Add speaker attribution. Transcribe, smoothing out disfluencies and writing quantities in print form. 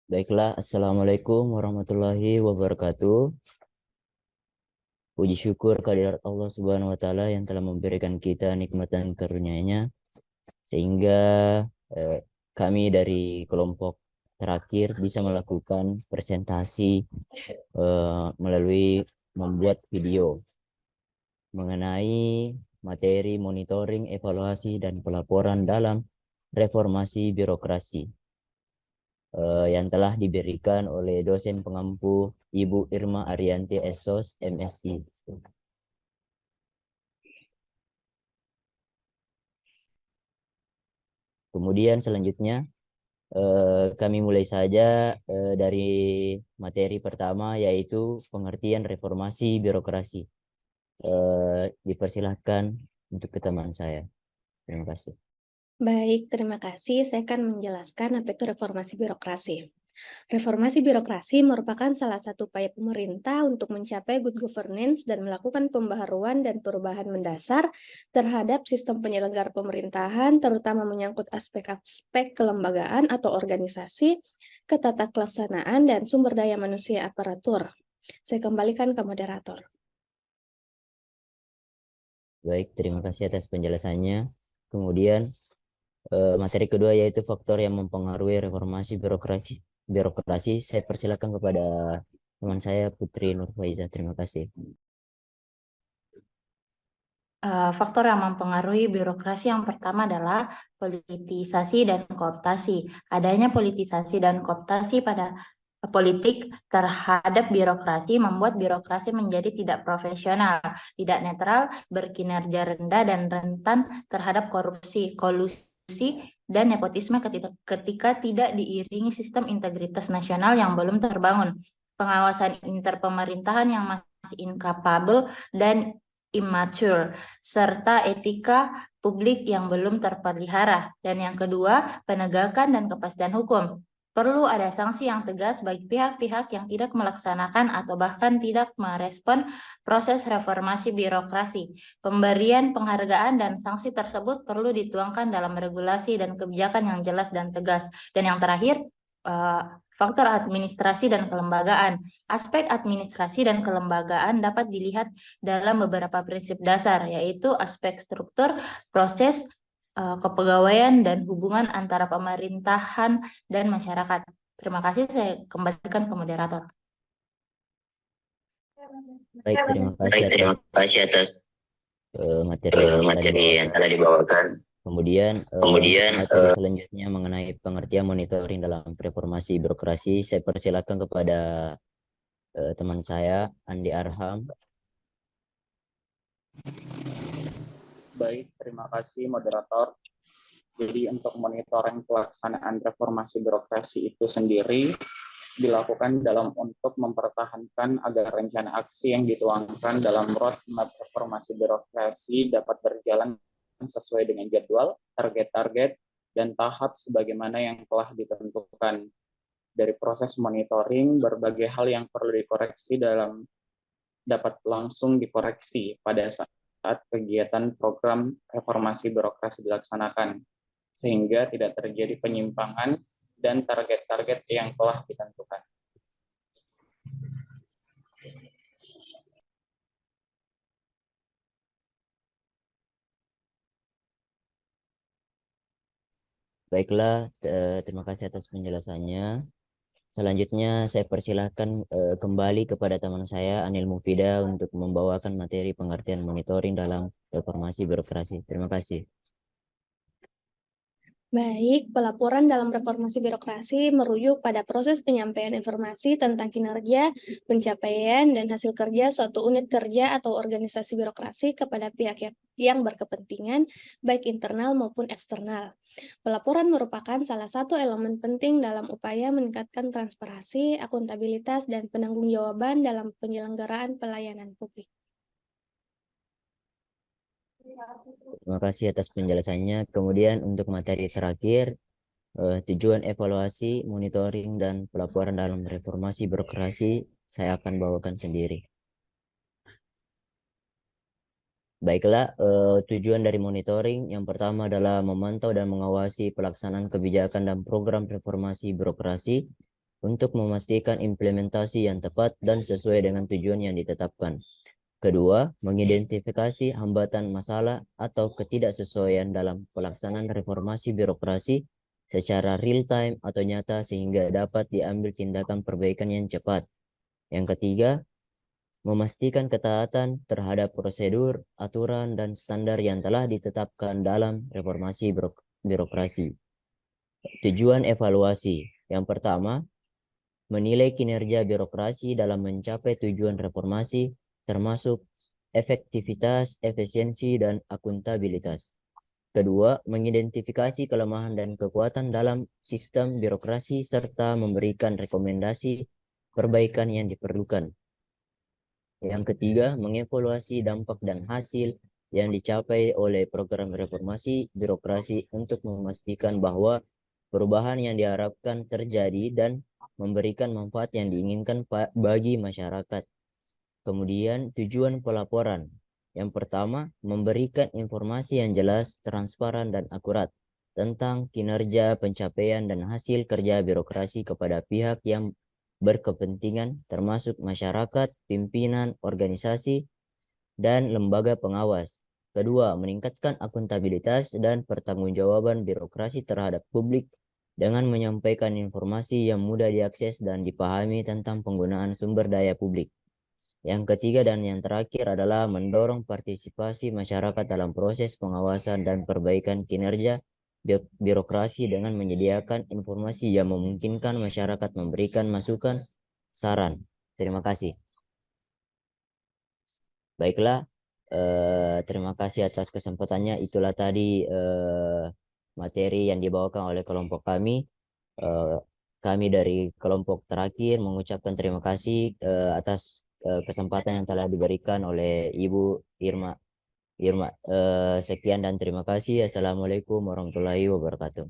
Speaker 1: Baiklah, Assalamualaikum warahmatullahi wabarakatuh. Puji syukur kehadirat Allah Subhanahu wa Ta'ala yang telah memberikan kita nikmat dan karunia-Nya sehingga eh, kami dari kelompok terakhir bisa melakukan presentasi melalui membuat video mengenai materi monitoring, evaluasi, dan pelaporan dalam reformasi birokrasi yang telah diberikan oleh dosen pengampu Ibu Irma Arianti Esos, MSI. Kemudian selanjutnya kami mulai saja dari materi pertama yaitu pengertian reformasi birokrasi. Dipersilahkan untuk ke teman saya. Terima kasih.
Speaker 2: Baik, terima kasih. Saya akan menjelaskan apa itu reformasi birokrasi. Reformasi birokrasi merupakan salah satu upaya pemerintah untuk mencapai good governance dan melakukan pembaharuan dan perubahan mendasar terhadap sistem penyelenggara pemerintahan, terutama menyangkut aspek-aspek kelembagaan atau organisasi, ketatakelaksanaan, dan sumber daya manusia aparatur. Saya kembalikan ke moderator.
Speaker 1: Baik, terima kasih atas penjelasannya. Kemudian materi kedua yaitu faktor yang mempengaruhi reformasi birokrasi. Saya persilakan kepada teman saya Putri Nurfaiza. Terima kasih.
Speaker 3: Faktor yang mempengaruhi birokrasi yang pertama adalah politisasi dan kooptasi. Adanya politisasi dan kooptasi pada politik terhadap birokrasi membuat birokrasi menjadi tidak profesional, tidak netral, berkinerja rendah, dan rentan terhadap korupsi, kolusi, dan nepotisme ketika tidak diiringi sistem integritas nasional yang belum terbangun, pengawasan interpemerintahan yang masih incapable dan immature, serta etika publik yang belum terpelihara. Dan yang kedua, penegakan dan kepastian hukum. Perlu ada sanksi yang tegas bagi pihak-pihak yang tidak melaksanakan atau bahkan tidak merespon proses reformasi birokrasi. Pemberian penghargaan dan sanksi tersebut perlu dituangkan dalam regulasi dan kebijakan yang jelas dan tegas. Dan yang terakhir, faktor administrasi dan kelembagaan. Aspek administrasi dan kelembagaan dapat dilihat dalam beberapa prinsip dasar, yaitu aspek struktur, proses, kepegawaian, dan hubungan antara pemerintahan dan masyarakat. Terima kasih, saya kembalikan ke moderator.
Speaker 1: Baik, terima kasih atas materi yang telah dibawakan. Kemudian materi selanjutnya mengenai pengertian monitoring dalam reformasi birokrasi. Saya persilakan kepada teman saya Andi Arham.
Speaker 4: Baik, terima kasih moderator. Jadi untuk monitoring pelaksanaan reformasi birokrasi itu sendiri dilakukan untuk mempertahankan agar rencana aksi yang dituangkan dalam roadmap reformasi birokrasi dapat berjalan sesuai dengan jadwal, target-target, dan tahap sebagaimana yang telah ditentukan. Dari proses monitoring, berbagai hal yang perlu dikoreksi dapat langsung dikoreksi pada saat kegiatan program reformasi birokrasi dilaksanakan, sehingga tidak terjadi penyimpangan dan target-target yang telah ditentukan.
Speaker 1: Baiklah, terima kasih atas penjelasannya. Selanjutnya saya persilahkan kembali kepada teman saya Anil Mufida untuk membawakan materi pengertian monitoring dalam reformasi birokrasi. Terima kasih.
Speaker 2: Baik, pelaporan dalam reformasi birokrasi merujuk pada proses penyampaian informasi tentang kinerja, pencapaian, dan hasil kerja suatu unit kerja atau organisasi birokrasi kepada pihak yang berkepentingan, baik internal maupun eksternal. Pelaporan merupakan salah satu elemen penting dalam upaya meningkatkan transparansi, akuntabilitas, dan penanggung-jawaban dalam penyelenggaraan pelayanan publik.
Speaker 1: Terima kasih atas penjelasannya. Kemudian untuk materi terakhir, tujuan evaluasi, monitoring, dan pelaporan dalam reformasi birokrasi saya akan bawakan sendiri. Baiklah, tujuan dari monitoring yang pertama adalah memantau dan mengawasi pelaksanaan kebijakan dan program reformasi birokrasi untuk memastikan implementasi yang tepat dan sesuai dengan tujuan yang ditetapkan. Kedua, mengidentifikasi hambatan masalah atau ketidaksesuaian dalam pelaksanaan reformasi birokrasi secara real-time atau nyata sehingga dapat diambil tindakan perbaikan yang cepat. Yang ketiga, memastikan ketaatan terhadap prosedur, aturan, dan standar yang telah ditetapkan dalam reformasi birokrasi. Tujuan evaluasi. Yang pertama, menilai kinerja birokrasi dalam mencapai tujuan reformasi, termasuk efektivitas, efisiensi, dan akuntabilitas. Kedua, mengidentifikasi kelemahan dan kekuatan dalam sistem birokrasi serta memberikan rekomendasi perbaikan yang diperlukan. Yang ketiga, mengevaluasi dampak dan hasil yang dicapai oleh program reformasi birokrasi untuk memastikan bahwa perubahan yang diharapkan terjadi dan memberikan manfaat yang diinginkan bagi masyarakat. Kemudian tujuan pelaporan. Yang pertama, memberikan informasi yang jelas, transparan, dan akurat tentang kinerja, pencapaian, dan hasil kerja birokrasi kepada pihak yang berkepentingan, termasuk masyarakat, pimpinan, organisasi, dan lembaga pengawas. Kedua, meningkatkan akuntabilitas dan pertanggungjawaban birokrasi terhadap publik dengan menyampaikan informasi yang mudah diakses dan dipahami tentang penggunaan sumber daya publik. Yang ketiga dan yang terakhir adalah mendorong partisipasi masyarakat dalam proses pengawasan dan perbaikan kinerja birokrasi dengan menyediakan informasi yang memungkinkan masyarakat memberikan masukan, saran. Terima kasih. Baiklah, terima kasih atas kesempatannya. Itulah tadi materi yang dibawakan oleh kelompok kami. Kami dari kelompok terakhir mengucapkan terima kasih atas kesempatan yang telah diberikan oleh Ibu Irma. Sekian dan terima kasih. Assalamualaikum warahmatullahi wabarakatuh.